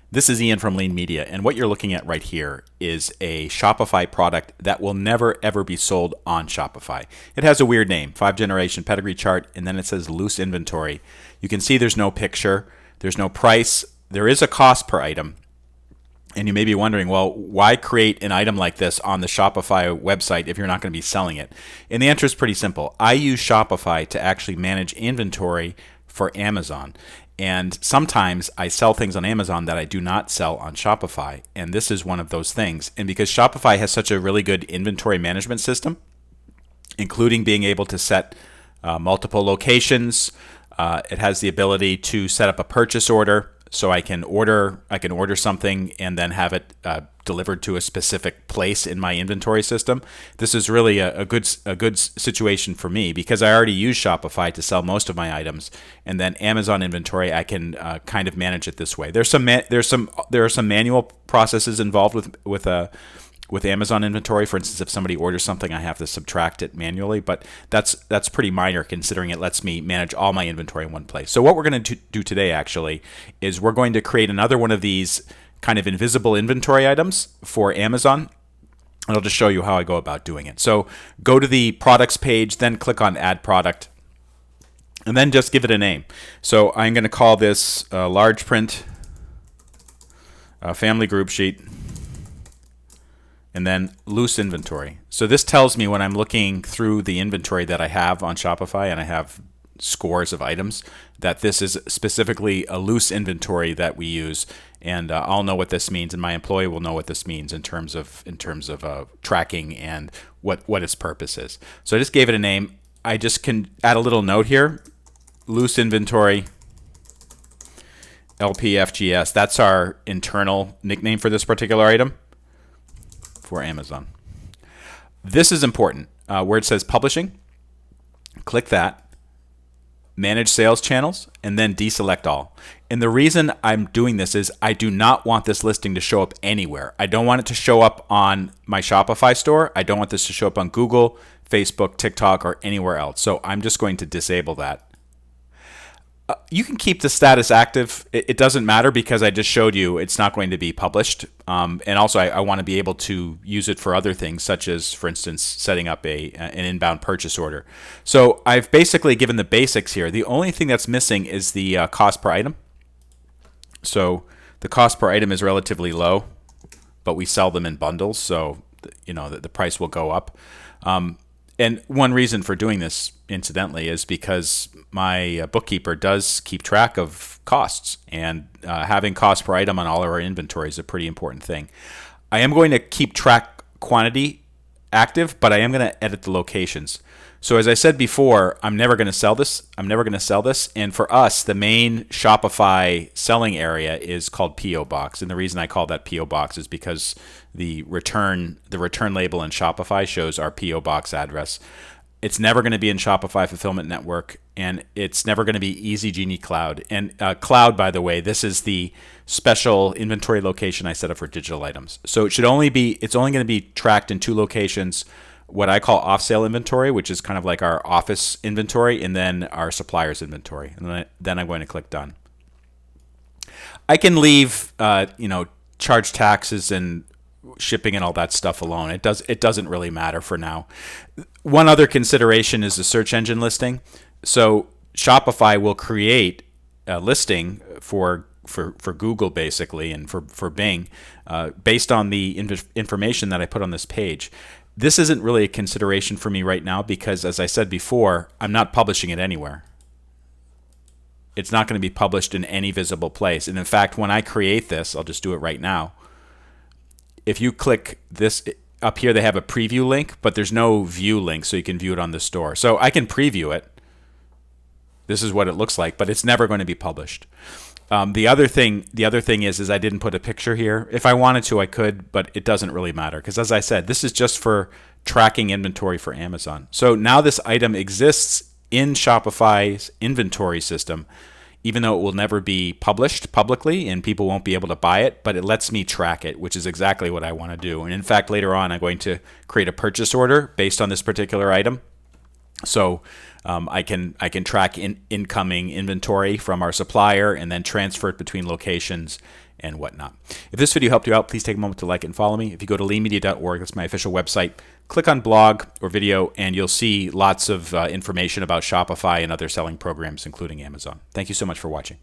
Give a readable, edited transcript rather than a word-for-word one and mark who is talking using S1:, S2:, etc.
S1: This is Ian from Lean Media, and what you're looking at right here is a Shopify product that will never ever be sold on Shopify. It has a weird name, 5-generation pedigree chart, and then it says loose inventory. You can see there's no picture, there's no price, there is a cost per item. And you may be wondering, well, why create an item like this on the Shopify website if you're not going to be selling it? And the answer is pretty simple. I use Shopify to actually manage inventory for Amazon. And sometimes I sell things on Amazon that I do not sell on Shopify. And this is one of those things. And because Shopify has such a really good inventory management system, including being able to set multiple locations, it has the ability to set up a purchase order. So I can order something and then have it delivered to a specific place in my inventory system. This is really a good situation for me because I already use Shopify to sell most of my items, and then Amazon inventory I can kind of manage it this way. There are some manual processes involved with Amazon inventory. For instance, if somebody orders something, I have to subtract it manually, but that's pretty minor considering it lets me manage all my inventory in one place. So what we're going to do today actually is we're going to create another one of these kind of invisible inventory items for Amazon. And I'll just show you how I go about doing it. So go to the products page, then click on add product, and then just give it a name. So I'm going to call this large print family group sheet, and then loose inventory. So this tells me when I'm looking through the inventory that I have on Shopify, and I have scores of items, that this is specifically a loose inventory that we use. And I'll know what this means, and my employee will know what this means in terms of tracking and what its purpose is. So I just gave it a name. I just can add a little note here, loose inventory, LPFGS. That's our internal nickname for this particular item for Amazon. This is important. Where it says publishing, click that, manage sales channels, and then deselect all. And the reason I'm doing this is I do not want this listing to show up anywhere. I don't want it to show up on my Shopify store. I don't want this to show up on Google, Facebook, TikTok, or anywhere else. So I'm just going to disable that. You can keep the status active. It doesn't matter because I just showed you it's not going to be published. And also I want to be able to use it for other things, such as, for instance, setting up an inbound purchase order. So I've basically given the basics here. The only thing that's missing is the cost per item. So the cost per item is relatively low, but we sell them in bundles, so the price will go up. And one reason for doing this, incidentally, is because my bookkeeper does keep track of costs, and having cost per item on all of our inventory is a pretty important thing. I am going to keep track quantity active, but I am going to edit the locations. So as I said before, I'm never going to sell this. And for us, the main Shopify selling area is called PO Box. And the reason I call that PO Box is because the return label in Shopify shows our PO Box address. It's never going to be in Shopify Fulfillment Network, and it's never going to be Easy Genie Cloud. And Cloud, by the way, this is the special inventory location I set up for digital items. So it's only going to be tracked in two locations: what I call off-sale inventory, which is kind of like our office inventory, and then our suppliers inventory. And then I'm going to click done. I can leave, charge taxes and shipping and all that stuff alone. It doesn't really matter for now. One other consideration is the search engine listing. So Shopify will create a listing for Google basically, and for Bing, based on the information that I put on this page. This isn't really a consideration for me right now because, as I said before, I'm not publishing it anywhere. It's not going to be published in any visible place. And in fact, when I create this, I'll just do it right now. If you click this up here, they have a preview link, but there's no view link, so you can view it on the store. So I can preview it. This is what it looks like, but it's never going to be published. The other thing is I didn't put a picture here. If I wanted to, I could, but it doesn't really matter because, as I said, this is just for tracking inventory for Amazon. So now this item exists in Shopify's inventory system, even though it will never be published publicly and people won't be able to buy it, but it lets me track it, which is exactly what I want to do. And in fact, later on, I'm going to create a purchase order based on this particular item. So I can track incoming inventory from our supplier and then transfer it between locations and whatnot. If this video helped you out, please take a moment to like and follow me. If you go to leanmedia.org, that's my official website, click on blog or video, and you'll see lots of information about Shopify and other selling programs, including Amazon. Thank you so much for watching.